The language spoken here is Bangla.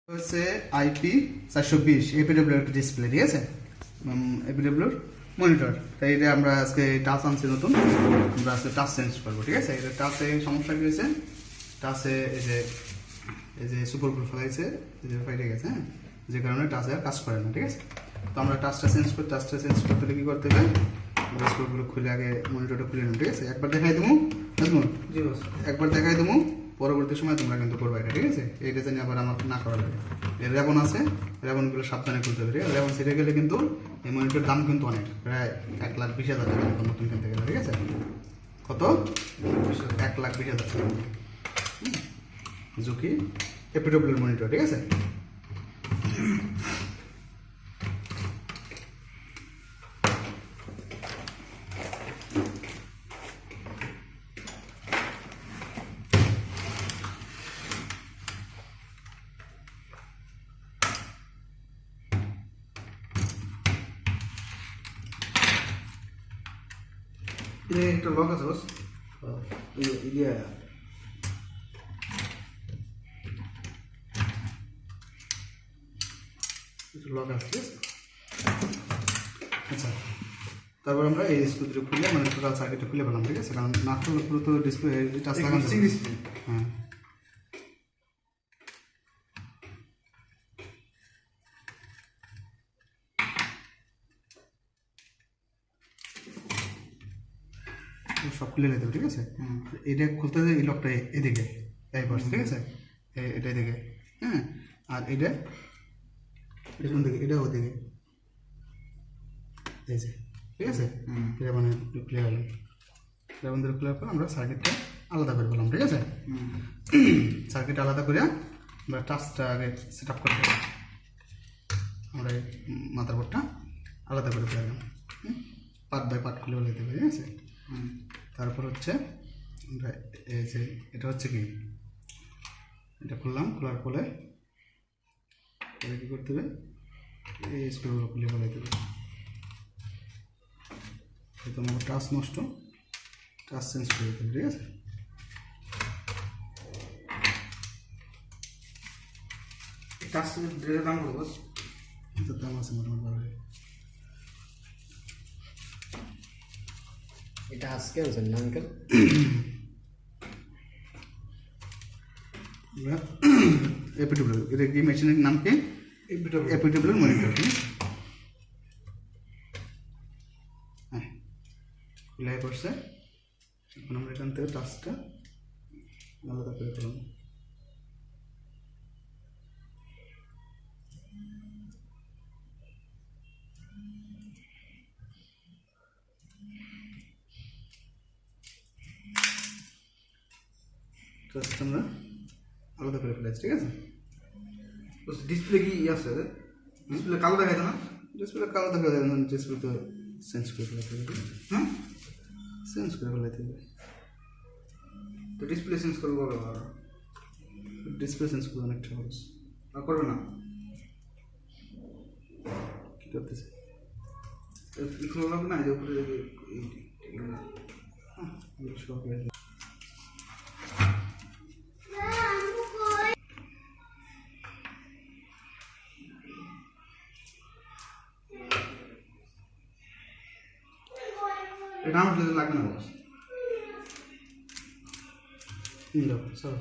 হচ্ছে আইপি 420 এপিডব্লিউ একটা ডিসপ্লে, ঠিক আছে, এপিডব্লিউর মনিটর। তাই এটা আমরা আজকে টাচ আনছি নতুন, আমরা আজকে টাচ চেঞ্জ করবো, ঠিক আছে। এটা টাচে সমস্যা কি হয়েছে, টাচে এই যে সুপার গ্লু ফেলাইছে, এই যে ফাইটে গেছে, হ্যাঁ, যে কারণে টাচে আর কাজ করে না, ঠিক আছে। তো আমরা টাচটা চেঞ্জ করতে হলে কি করতে হবে, আমরা সুপারগুলো খুলে আগে মনিটরটা খুলে নেব, ঠিক আছে। একবার দেখাই দেবো, একবার দেখাই দেবো, পরবর্তী সময় তোমরা কিন্তু করবে এটা, ঠিক আছে। এইটা জানি আবার আমার না করা লাগে। এর রেবন আছে, রেবনগুলো সাবধানে খুলতে হবে, ঠিক আছে। রেবন ছিঁড়ে গেলে কিন্তু এই মনিটরের দাম কিন্তু অনেক, প্রায় 1,20,000 টাকা নতুন কিনতে গেলে, ঠিক আছে। কত? 1,20,000 টাকা ঝুঁকি এপিডব্লিউর মনিটর, ঠিক আছে। Ini terbawa terus. Iya. একটু লক আছে, ঠিক আছে। আচ্ছা, তারপর আমরা এই স্ক্রুটা খুলে মানে টোটাল সার্কিটটা খুলে পেলাম, ঠিক আছে। কারণ না খুলে পুরো তো ডিসপ্লে টাচ লাগানো যাবে। হ্যাঁ, সব খুলে নিতে হবে, ঠিক আছে। এটা খুলতে হবে, এই লকটা এদিকে এই পাশে, ঠিক আছে, এটা এদিকে, হ্যাঁ। আর এটা কোন দিকে, এটা ওদিকে, এই যে, ঠিক আছে। এটা মানে খুলে গেল, যেমন ধরে খোলার পর আমরা সার্কিটটা আলাদা করে পেলাম, ঠিক আছে। সার্কিট আলাদা করে আমরা টাচটা আগে সেট আপ করতে হবে। আমরা এই মাদারবোর্ডটা আলাদা করে পেলাম, পার্ট বাই পার্ট খুলে নিতে হবে, ঠিক আছে। তারপর হচ্ছে আমরা এই যে এটা হচ্ছে কি, এটা খুললাম, খোলার পরে কী করতে হবে, এই স্ক্রুগুলো খুলে ফেলাইতে হবে। তোমার টাচ নষ্ট, টাচ চেঞ্জ করে দিতে হবে, ঠিক আছে। টাচ ড্রেলের দাম কত বস? এটার দাম আছে মোটামুটি। এটা আজকে আনছেন না আঙ্কেল? এপিডব্লিউ, এটা কি মেশিনের নাম কি? এপিডব্লিউর মনিটর। হ্যাঁ, খুলে পড়ছে। এখন আমরা এখান থেকে টাচটা আলাদা করে ফেলাম। টাচটা আমরা আলাদা করে ফেলেছি, ঠিক আছে। ডিসপ্লে কি আছে? ডিসপ্লে কালো দেখায় না? ডিসপ্লে কালো দেখা যায় না, ডিসপ্লে তো চেঞ্জ করে ফেলাতে হবে। হ্যাঁ, চেঞ্জ করে ফেলাতে হবে। তো ডিসপ্লে চেঞ্জ করবো, ডিসপ্লে চেঞ্জ করে অনেকটা খরচ। আর করবে না? কী করতেছে? এগুলো লাগবে না, যে উপরে সব হয়ে যাবে। এটা আমার লাগবে না বস। চলো।